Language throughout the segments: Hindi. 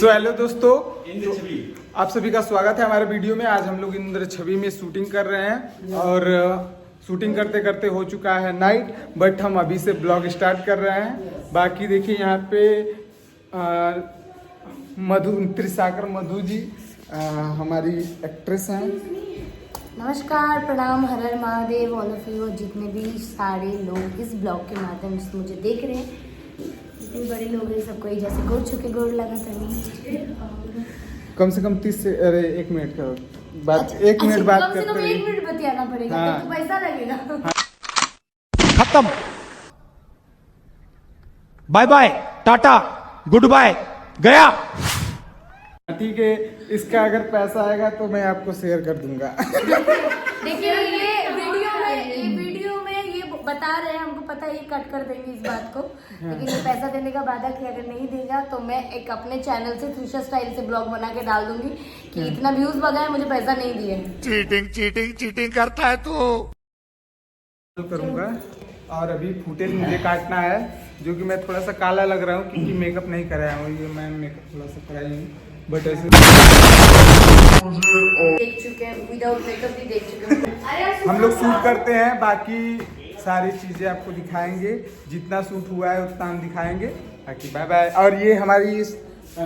तो हेलो दोस्तों, आप सभी का स्वागत है हमारे वीडियो में। आज हम लोग इंद्र छवि में शूटिंग कर रहे हैं और शूटिंग करते करते हो चुका है नाइट, बट हम अभी से ब्लॉग स्टार्ट कर रहे हैं। बाकी देखिए यहाँ पे मधु त्रिसागर मधु जी हमारी एक्ट्रेस हैं। नमस्कार, प्रणाम, हर हर महादेव ऑल ऑफ यू, जितने भी सारे लोग इस ब्लॉग के माध्यम से मुझे देख रहे हैं, जितने बड़े लोग हैं सबको एक जैसे गोड़ छुके गोड़ लगा करनी। कम से कम 30 से अरे 1 मिनट का बात, 1 मिनट बात कम से कम करते 1 मिनट बतियाना पड़ेगा। हाँ। तो पैसा लगेगा। खत्म, bye bye, tata, good bye, गया। ठीक है, इसका अगर पैसा आएगा तो मैं आपको शेयर कर दूंगा। देखिए ये वीडियो में ये बता रहे हैं, हमको पता है ये कट कर देंगे इस बात को, लेकिन ये पैसा देने का वादा किया, अगर नहीं देगा तो मैं एक अपने चैनल से त्रिशा स्टाइल से ब्लॉग बना के डाल दूंगी कि इतना व्यूज बगाए, मुझे पैसा नहीं दिए। चीटिंग करता है तू। करूंगा और अभी फुटेज मुझे काटना है, जो कि मैं थोड़ा सा काला लग रहा हूँ क्योंकि मेकअप नहीं कराया हूँ। ये मैं मेकअप थोड़ा सा कराई हूँ, बट ऐसे देख चुके हैं, विदाउट मेकअप भी देख चुके हैं। हम लोग शूट करते हैं, बाकी सारी चीजें आपको दिखाएंगे, जितना शूट हुआ है उतना हम दिखाएंगे। बाकी बाय बाय। और ये हमारी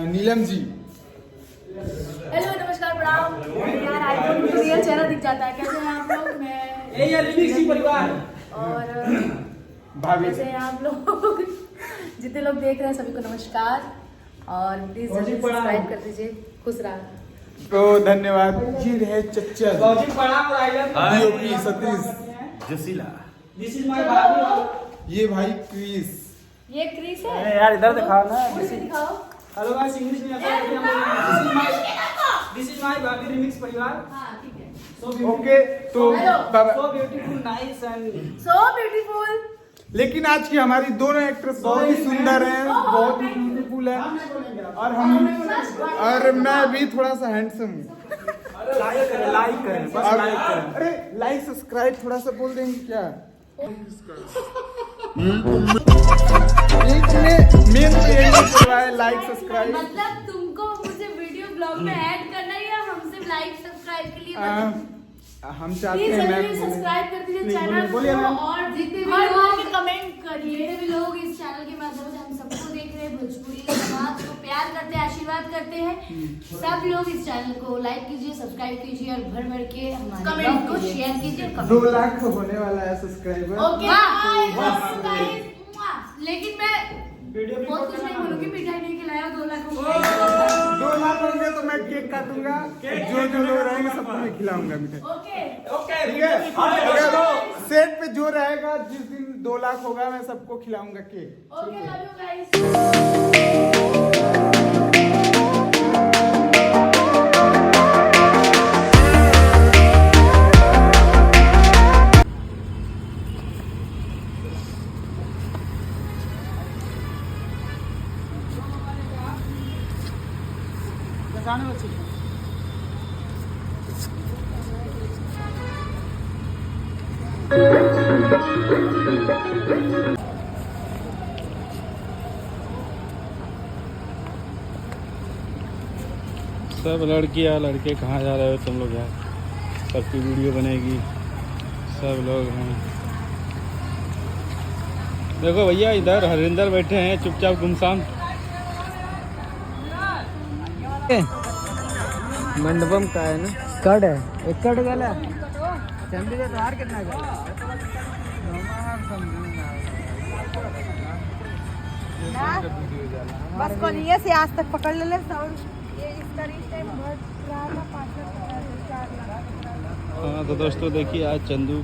नीलम जी। हेलो, नमस्कार, प्रणाम। यार आईफोन में रियल चेहरा दिख जाता है। कैसे हैं आप लोग? मैं परिवार और भाभी कैसे हैं आप लोग? जितने लोग देख रहे हैं सभी को नमस्कार, और प्लीज सब्सक्राइब कर दीजिए। खुश रहा। तो धन्यवाद जी। रहे चच्चा DOP Satish, Jasila, this is my bhabhi. ये भाई क्रिस। ये क्रिस है यार इधर दिखाओ ना। मुझे दिखाओ। हेलो गाइस, इंग्लिश में आता है। दिस इज माय भाभी रिमिक्स परिवार। हाँ ठीक है। सो ओके, तो so beautiful, nice and so beautiful. लेकिन आज की हमारी दोनों एक्ट्रेस बहुत ही सुंदर हैं, बहुत ही ब्यूटीफुल है, और मैं भी थोड़ा सा हैंडसम हूँ। लाइक करें बस और- लाइक करें। अरे लाइक सब्सक्राइब थोड़ा सा बोल देंगे क्या? मेन तो यही करवा है, लाइक सब्सक्राइब। मतलब तुमको मुझे वीडियो ब्लॉग में ऐड करना है या हमसे लाइक सब्सक्राइब के लिए? हम चाहते प्लीज हैं जल्दी मैम। सब्सक्राइब कर दीजिए नहीं, चैनल बोलिए को, मैम। और जितने भी लोग कमेंट करिए, जितने भी लोग इस चैनल के माध्यम से हम सबको देख रहे हैं, भोजपुरी समाज को प्यार करते हैं, आशीर्वाद करते हैं, सब लोग इस चैनल को लाइक कीजिए, सब्सक्राइब कीजिए और भर भर के हमारे कमेंट को शेयर कीजिए। 2 लाख होने वाला है सब्सक्राइबर। ओके, लेकिन मैं बहुत कुछ नहीं बोलूंगी, मिठाई नहीं खिलाया, 2 लाख हो गए। 2 लाख होंगे तो मैं केक काटूंगा, जो लोग रहेंगे सबको मैं खिलाऊंगा मिठाई। ओके, ठीक है, अगर सेट पे जो रहेगा, जिस दिन 2 लाख होगा मैं सबको खिलाऊंगा cake. Okay, love you guys. सब लड़कियां लड़के कहाँ जा रहे हो तुम लोग यार? सबकी वीडियो बनेगी, सब लोग हैं। देखो भैया, इधर हरिंदर बैठे हैं चुपचाप गुमसाम। मंडपम का है ना, कट है, एक कट गला चंडीगढ़ बाहर कितना बस कोलिया से आज तक पकड़ ले और ये इसका रीच टाइम बहुत रहा था 5 लाख 4 लाख। हाँ तो दोस्तों देखिए, आज चंदू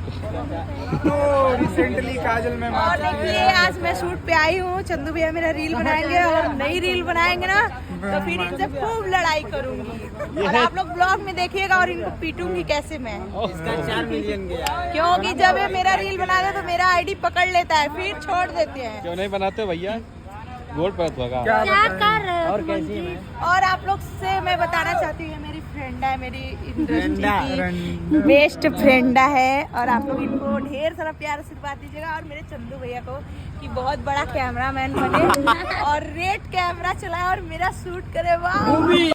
तो रिसेंटली काजल में और देखिए आज मैं शूट पे आई हूँ, चंदू भैया मेरा रील बनाएंगे और नई रील बनाएंगे ना तो फिर इनसे खूब लड़ाई करूंगी और आप लोग ब्लॉग में देखिएगा और इनको पीटूंगी कैसे मैं। इसका 4 मिलियन गया। क्योंकि जब ये मेरा रील बना दे तो मेरा आईडी पकड़ लेता है, फिर छोड़ देते हैं। क्यों नहीं बनाते भैया? गोल्ड पर तो का क्या क्या बताएं? कर रहे हो और तुम कैसी है अंजी? मैं? और आप लोग से मैं बताना चाहती हूँ, ये मेरी फ्रेंड है, मेरी इंडस्ट्री की फ्रेंड। बेस्ट फ्रेंड है। और आप लोग इनको ढेर सारा प्यार आशीर्वाद दीजिएगा, और मेरे चंदू भैया को कि बहुत बड़ा कैमरामैन बने और रेड कैमरा चलाए और मेरा शूट करे। वाह